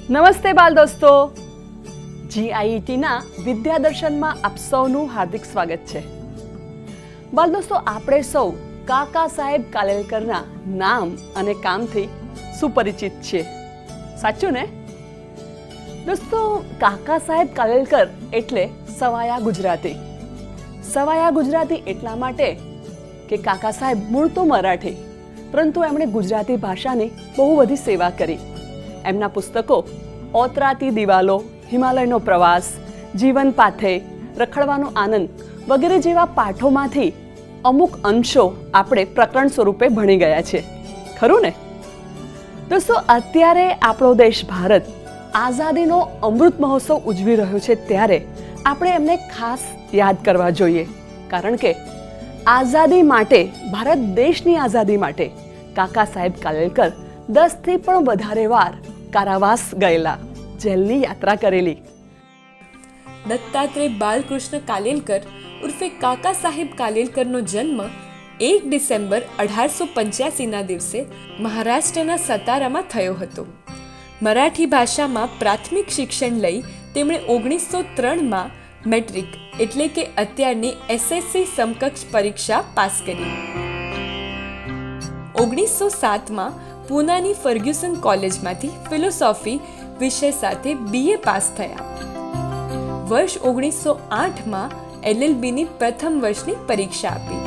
નમસ્તે બાલ દોસ્તો, GIETના વિદ્યાદર્શનમાં આપ સૌનું હાર્દિક સ્વાગત છે. બાલ દોસ્તો, આપણે સૌ કાકા સાહેબ કાલેલકરના નામ અને કામથી સુપરિચિત છીએ, સાચું ને? દોસ્તો, કાકા સાહેબ કાલેલકર એટલે સવાયા ગુજરાતી. સવાયા ગુજરાતી એટલા માટે કે કાકા સાહેબ મૂળ તો મરાઠી, પરંતુ એમણે ગુજરાતી ભાષાની બહુ બધી સેવા કરી. એમના પુસ્તકો ઓતરાતી દિવાલો, હિમાલયનો પ્રવાસ, જીવન પાથે, રખડવાનો આનંદ વગેરે જેવા પાઠોમાંથી અમુક અંશો આપણે પ્રકરણ સ્વરૂપે ભણી ગયા છે, ખરું ને? દોસ્તો, અત્યારે આપણો દેશ ભારત આઝાદીનો અમૃત મહોત્સવ ઉજવી રહ્યો છે, ત્યારે આપણે એમને ખાસ યાદ કરવા જોઈએ, કારણ કે આઝાદી માટે, ભારત દેશની આઝાદી માટે કાકા સાહેબ કાલેલકર 10થી પણ વધારે વાર કારાવાસ ગયેલા, જેલની યાત્રા કરેલી. દત્તાત્રેય બાલકૃષ્ણ કાલેલકર ઉર્ફે કાકા સાહેબ કાલેલકરનો જન્મ 1 ડિસેમ્બર 1885ના દિવસે મહારાષ્ટ્રના સતારામાં થયો હતો. મરાઠી ભાષામાં પ્રાથમિક શિક્ષણ લઈ તેમણે 1903માં મેટ્રિક એટલે કે અત્યારની SSC સમકક્ષ પરીક્ષા પાસ કરી. 1907માં પૂનાની ફર્ગ્યુસન કોલેજમાંથી ફિલોસોફી વિષય સાથે BA પાસ થયા. વર્ષ 1908માં LLBની પ્રથમ વર્ષની પરીક્ષા આપી.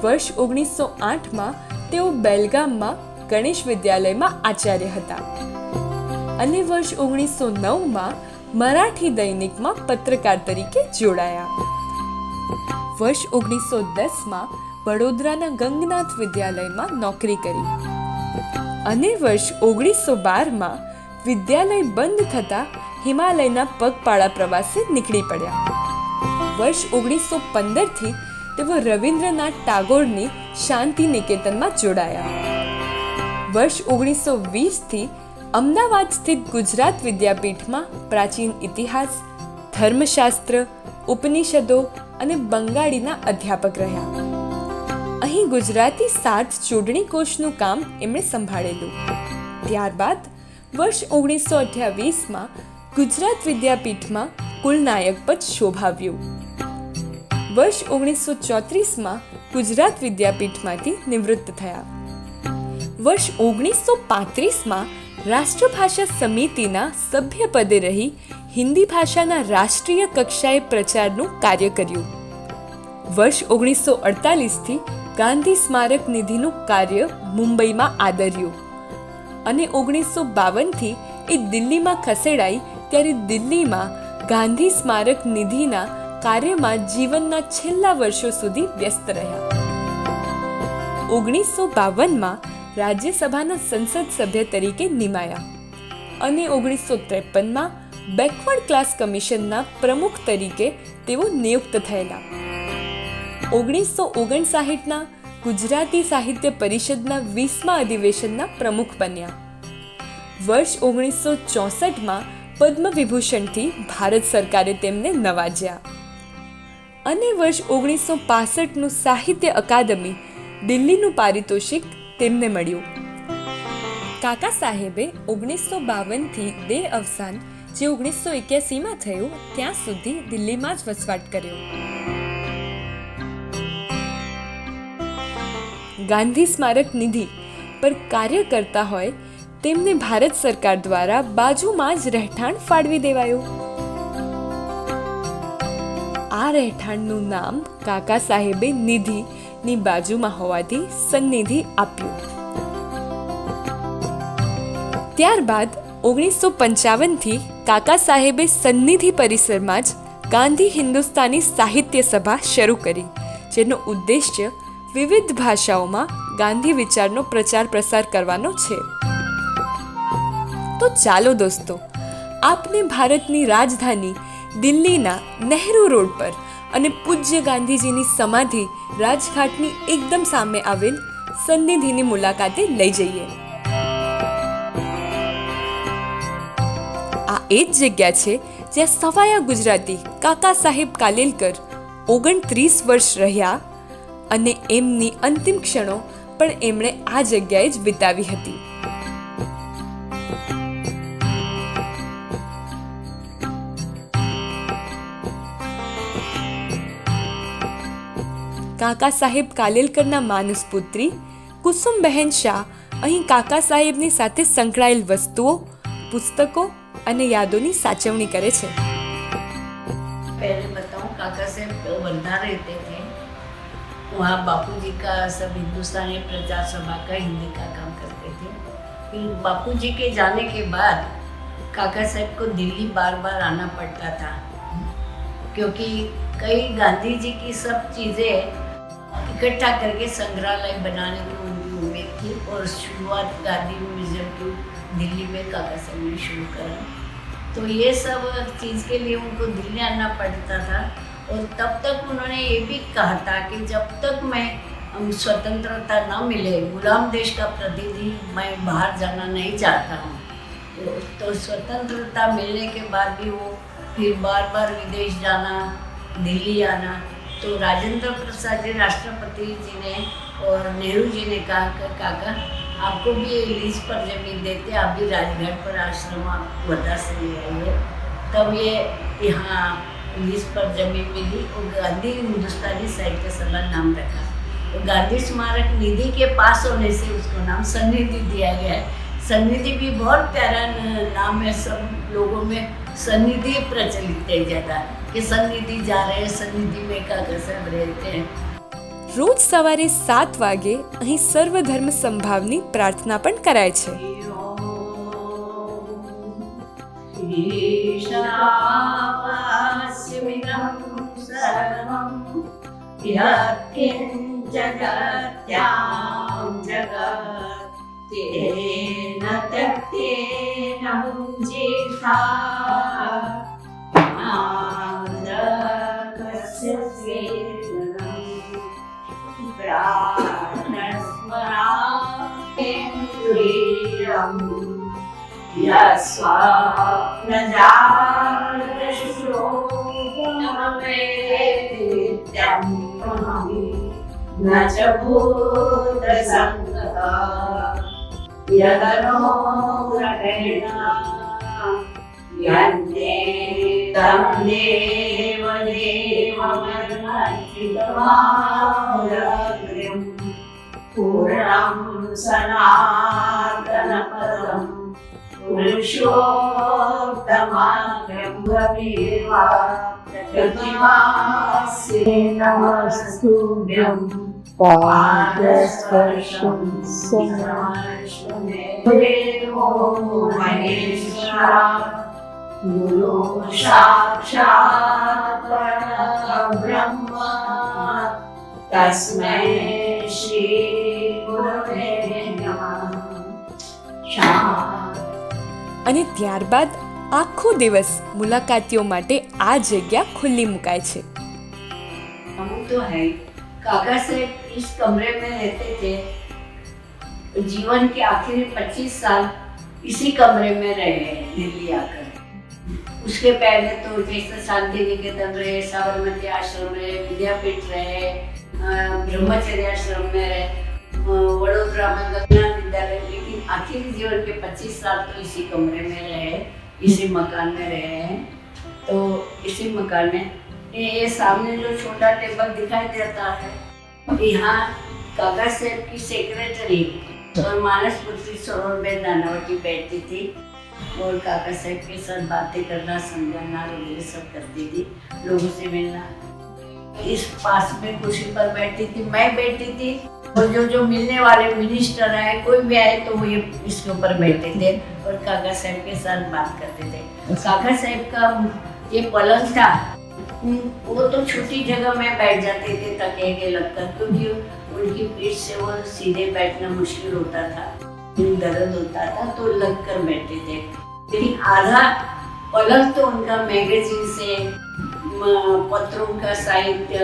વર્ષ 1908માં તેઓ બેલગામમાં ગણેશ વિદ્યાલયમાં આચાર્ય હતા અને વર્ષ 1909માં મરાઠી દૈનિકમાં પત્રકાર તરીકે જોડાયા. વર્ષ 1910માં વડોદરાના ગંગનાથ વિદ્યાલયમાં નોકરી કરી અને વર્ષ 1912માં વિદ્યાલય બંધ થતાં હિમાલયના પગપાળા પ્રવાસે નીકળી પડ્યા. વર્ષ 1915થી તેઓ રવિન્દ્રનાથ ટાગોરની શાંતિ નિકેતનમાં જોડાયા. વર્ષ 1920થી અમદાવાદ સ્થિત ગુજરાત વિદ્યાપીઠમાં પ્રાચીન ઇતિહાસ, ધર્મશાસ્ત્ર, ઉપનિષદો અને બંગાળીના અધ્યાપક રહ્યા. અહીં ગુજરાતી 7 ચૂંટણી કોષનું કામ એમણે સંભાળેલું. ત્યારબાદ વર્ષ 1928માં ગુજરાત વિદ્યાપીઠમાં કુલનાયક પદ શોભાવ્યું. વર્ષ 1934માં ગુજરાત વિદ્યાપીઠમાંથી નિવૃત્ત થયા. વર્ષ 1935માં રાષ્ટ્રભાષા સમિતિના સભ્ય પદે રહી હિન્દી ભાષાના રાષ્ટ્રીય કક્ષાએ પ્રચારનું કાર્ય કર્યું. વર્ષ 1948થી ગાંધી સ્મારક નિધિનું કાર્ય મુંબઈમાં આદર્યું અને 1952થી એ દિલ્હીમાં ખસેડાઈ ત્યારે દિલ્હીમાં ગાંધી સ્મારક નિધિના કાર્યમાં જીવનના છેલ્લા વર્ષો સુધી વ્યસ્ત રહ્યા. 1952માં રાજ્યસભાના સંસદ સભ્ય તરીકે નિમાયા અને 1953માં બેકવર્ડ ક્લાસ કમિશનના પ્રમુખ તરીકે તેઓ નિયુક્ત થયેલા. 1959ના ગુજરાતી સાહિત્ય પરિષદના 20મા અધિવેશનના પ્રમુખ બન્યા. વર્ષ 1964માં પદ્મ વિભૂષણથી ભારત સરકારે તેમને નવાજ્યા અને વર્ષ 1965નું સાહિત્ય અકાદમી દિલ્હીનું પારિતોષિક તેમને મળ્યું. કાકા સાહેબે 1952થી દેહ અવસાન, જે 1981માં થયું, ત્યાં સુધી દિલ્હીમાં જ વસવાટ કર્યો. ગાંધી સ્મારક નિધિ પર કાર્ય કરતા હોય તેમને ભારત સરકાર દ્વારા બાજુમાં જ રહેઠાણ ફાળવી દેવાયું. આ રહેઠાણનું નામ કાકા સાહેબે નિધિની બાજુમાં હોવાથી સન્નિધિ આપ્યું. ત્યારબાદ 1955થી કાકા સાહેબે સન્નિધિ પરિસરમાં જ ગાંધી હિન્દુસ્તાની સાહિત્ય સભા શરૂ કરી, જેનો ઉદ્દેશ્ય વિવિધ ભાષાઓમાં ગાંધી વિચારનો પ્રચાર પ્રસાર કરવાનો છે. તો ચાલો દોસ્તો, આપને ભારતની રાજધાની દિલ્હીના નહેરુ રોડ પર અને પૂજ્ય ગાંધીજીની સમાધિ રાજઘાટની એકદમ સામે આવેલ સન્નિધિની મુલાકાતે લઈ જઈએ. આ એ જ જગ્યા છે જ્યાં સવાયા ગુજરાતી કાકા સાહેબ કાલેલકર 29 વર્ષ રહ્યા અને એમની અંતિમ ક્ષણો પણ એમણે આ જગ્યાએ જ વિતાવી હતી. કાકા સાહેબ કાલેલકરના માનસ પુત્રી કુસુમબહેન શાહ અહીં કાકા સાહેબની સાથે સંકળાયેલ વસ્તુઓ, પુસ્તકો અને યાદોની સાચવણી કરે છે. पहले बताऊं, काका साहब वर्धा रहते थे. वहाँ बापूजी का सब हिंदुस्तानी प्रचार सभा का हिंदी का काम करते थे. फिर बापूजी के जाने के बाद काका साहब को दिल्ली बार बार आना पड़ता था, क्योंकि कई गांधी जी की सब चीज़ें इकट्ठा करके संग्रहालय बनाने की उनकी उम्मीद थी. और शुरुआत गांधी म्यूजियम की दिल्ली में काका साहब ने शुरू करा. तो ये सब चीज़ के लिए उनको दिल्ली आना पड़ता था. और तब तक उन्होंने ये भी कहा था कि जब तक मैं स्वतंत्रता न मिले, गुलाम देश का प्रतिनिधि, मैं बाहर जाना नहीं चाहता हूँ. तो स्वतंत्रता मिलने के बाद भी वो फिर बार बार विदेश जाना, दिल्ली आना. तो राजेंद्र प्रसाद जी राष्ट्रपति जी ने और नेहरू जी ने कहा कि काका आपको भी ये लीज पर जमीन देते, आप भी राजघाट पर आश्रम आप वर्धा से ले आइए. तब ये यहाँ लीज पर जमीन मिली और गांधी हिंदुस्तानी साहित्य सभा नाम रखा. और गांधी स्मारक निधि के पास होने से उसको नाम सन्निधि दिया गया है. सन्निधि भी बहुत प्यारा नाम है. सब लोगों में सन्निधि प्रचलित है ज़्यादा, कि सन्निधि जा रहे हैं, सन्निधि में काका साहब रहते हैं. રોજ સવારે 7 વાગે અહીં સર્વધર્મ સંભાવની પ્રાર્થના પણ કરાય છે. पूर्णं सनातनपदं पुरुषोत्तमाख्यं भवेवा प्रतिमासे नमस्तुभ्यं पादस्पर्शं देवो महेश्वरा गुरु साक्षात् परब्रह्म तस्मै श्री गुरवे नमः. અને ત્યારબાદ આખો દિવસ મુલાકાતીઓ માટે આ જગ્યા ખુલ્લી મુકાય છે. हम तो है, काका साहब इस कमरे में रहते थे. जीवन के आखिरी 25 साल इसी कमरे में रहे दिल्ली आकर. उसके पहले तो जैसे शांति निकेतन रहे, साबरमती आश्रम रहे, विद्यापीठ रहे, ब्रह्मचर्य आश्रम में रहे, वडोदरा में गगना विद्यालय. लेकिन आखिरी जीवन के 25 साल तो इसी कमरे में रहे, इसी मकान में रहे हैं. तो इसी मकान में ये सामने जो छोटा टेबल दिखाई देता है, यहाँ काका साहब की सेक्रेटरी और मानस पुत्री सरोरबेन नानावती बैठती थी और काका साहब के साथ बातें करना, समझाना वगैरह सब करती थी, लोगों से मिलना. इस पास में कुर्सी पर बैठती थी, मैं बैठती थी. और जो मिलने वाले मिनिस्टर आए, कोई भी आए तो वो ये इसके ऊपर बैठते थे और काका साहब के साथ बात करते थे. काका साहब का ये पलंग था, वो तो छोटी जगह में बैठ जाते थे तकिए के लगकर, क्योंकि उनकी पीठ से वो सीधे बैठना मुश्किल होता था, दर्द होता था, तो लग कर बैठते थे. लेकिन आधा पलंग तो उनका मैगजीन से, पत्रों का साहित्य,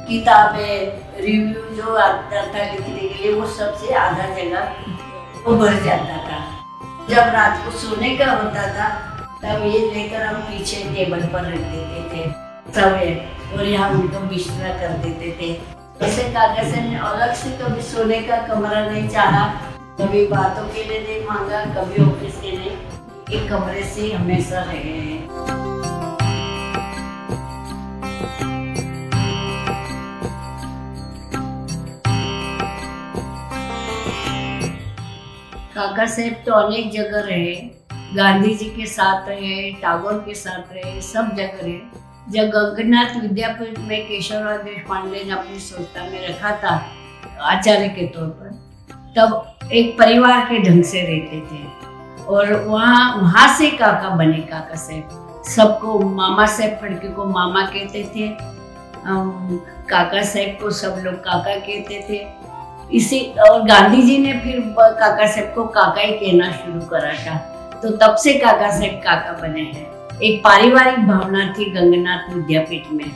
किताबें, रिव्यू जो आता था लिखने के लिए, वो सबसे आधा जगह वो भर जाता था. जब रात को सोने का होता था तब ये लेकर हम पीछे टेबल पर रख देते थे सवे, और यहाँ उनको बिस्तरा कर देते थे. ऐसे काका साहब ने अलग से कभी सोने का कमरा नहीं चाहा, कभी बातों के लिए नहीं मांगा, कभी ऑफिस के लिए. एक कमरे से हमेशा रहे हैं. काका साहेब तो अनेक जगह रहे, गांधी जी के साथ रहे, टागोर के साथ रहे, सब जगह रहे। जब गंगनाथ विद्यापीठ में केशवराव देशपांडे ने अपनी संस्था में रखा था आचार्य के तौर पर, तब एक परिवार के ढंग से रहते थे और वहाँ से काका बने काका साहेब। सबको मामा साहेब फड़के को मामा कहते थे, काका साहेब को सब लोग काका कहते थे। इसी और गांधी जी ने फिर काका साहेब को काका ही कहना शुरू करा था, तो तब से काका साहेब काका बने हैं। एक पारिवारिक भावना थी गंगनाथ विद्यापीठ में।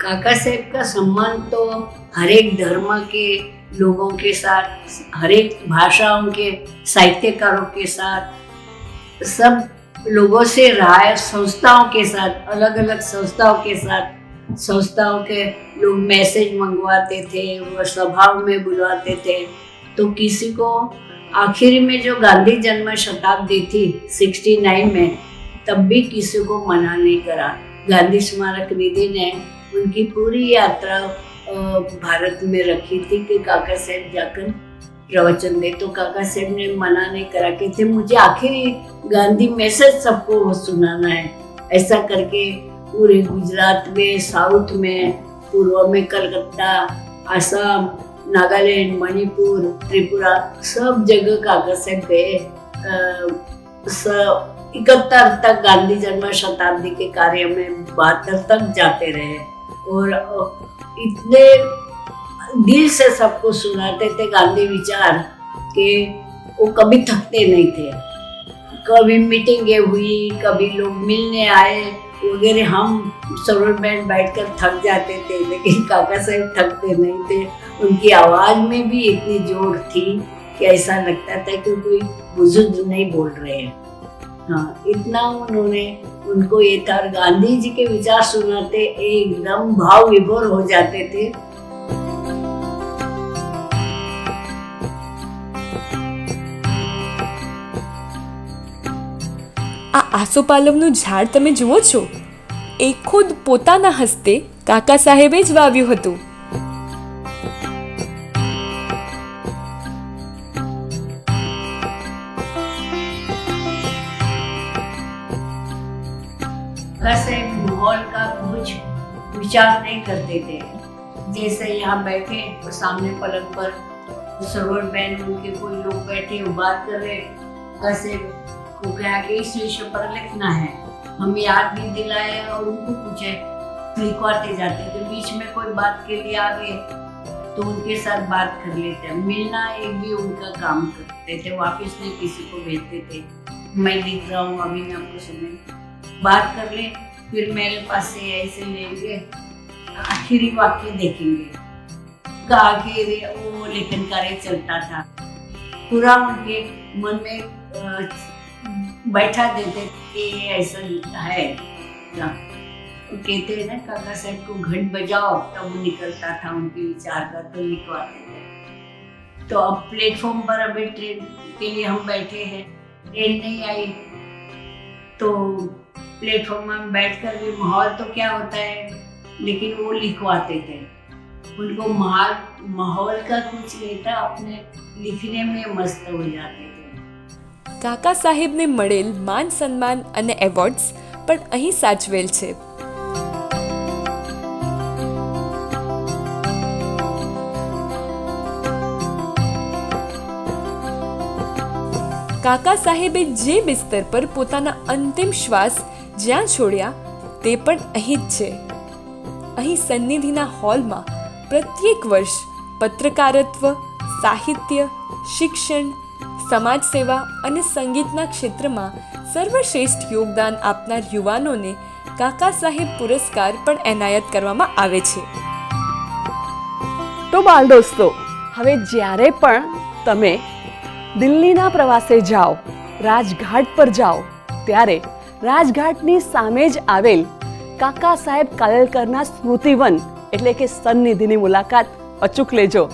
काका साहेब का सम्मान तो हर एक धर्म के लोगों के साथ, हर एक भाषाओं के साहित्यकारों के साथ, सब लोगों से रहा है। संस्थाओं के साथ, अलग अलग संस्थाओं के साथ, संस्थाओं के लोग मैसेज मंगवाते थे, वो सभाओं में बुलवाते थे। तो किसी को आखिरी में जो गांधी जन्म शताब्दी थी 69 में, तब भी किसी को मना नहीं करा। गांधी स्मारक निधि ने उनकी पूरी यात्रा भारत में रखी थी कि काका साहेब जाकर प्रवचन दे, तो काका साहेब ने मना नहीं करा, कहते मुझे आखिरी गांधी मैसेज सबको सुनाना है। ऐसा करके पूरे गुजरात में, साउथ में, पूर्व में कलकत्ता, असम, नागालैंड, मणिपुर, त्रिपुरा, सब जगह काका साहेब गए। 71 तक गांधी जन्म शताब्दी के कार्य में 72 तक जाते रहे और इतने दिल से सबको सुनाते थे गांधी विचार कि वो कभी थकते नहीं थे। कभी मीटिंगें हुई, कभी लोग मिलने आए वगैरह, हम सरोवर में बैठकर थक जाते थे, लेकिन काका साहब थकते नहीं थे। उनकी आवाज में भी इतनी जोर थी कि ऐसा लगता था कि कोई बुजुर्ग नहीं बोल रहे हैं। हाँ, इतना उनको ये था। और गांधी जी के विचार सुनाते एकदम भाव विभोर हो जाते थे। આ આસોપાલવનું ઝાડ તમે જુઓ છો, એ ખુદ પોતાના હસ્તે કાકા સાહેબે જ વાવ્યું હતું. साहब माहौल का कुछ विचार नहीं करते थे। जैसे यहाँ बैठे तो सामने पलंग पर सरोवर बहन उनके कोई लोग बैठे बात कर रहे, कैसे को कहा कि इस विषय पर लिखना है, हम याद भी दिलाए और उनको पूछे, लिखवाते जाते थे। बीच में कोई बात के लिए आ गए तो उनके साथ बात कर लेते, मिलना एक भी उनका काम करते थे। वापिस नहीं किसी को भेजते थे, मैं लिख रहा हूँ अभी मैं आपको सुने, बात कर ले, फिर मेरे पास से ऐसे लेंगे, आखिरी वाक्य देखेंगे। आखिर वो लेखन कार्य चलता था, पूरा उनके मन में बैठा देते कि ऐसा है। कहते हैं ना, काका साहब को घंट बजाओ तब निकलता था उनके विचार का, तो लिखवाते थे। तो अब प्लेटफॉर्म पर अभी ट्रेन के लिए हम बैठे हैं, ट्रेन नहीं आई तो प्लेटफॉर्म में बैठकर भी माहौल तो क्या होता है, लेकिन वो लिखवाते थे। उनको माहौल का कुछ नहीं था, अपने लिखने में मस्त हो जाते थे। કાકા સાહેબને મળેલ માન સન્માન અને એવોર્ડ્સ પણ અહીં સાચવેલ છે. કાકા સાહેબે જે બિસ્તર પર પોતાના અંતિમ શ્વાસ જ્યાં છોડ્યા તે પણ અહીં જ છે. અહીં સન્નિધિના હોલમાં પ્રત્યેક વર્ષ પત્રકારત્વ, સાહિત્ય, શિક્ષણ, સમાજ સેવા અને સંગીતના ક્ષેત્રમાં સર્વશ્રેષ્ઠ યોગદાન આપનાર યુવાનોને કાકા સાહેબ પુરસ્કાર પણ એનાયત કરવામાં આવે છે. તો બાળ દોસ્તો, હવે જ્યારે પણ તમે દિલ્હીના પ્રવાસે જાઓ, રાજઘાટ પર જાઓ, ત્યારે રાજઘાટની સામે જ આવેલ કાકા સાહેબ કાલેલકરના સ્મૃતિવન એટલે કે સન્નિધિની મુલાકાત અચૂક લેજો.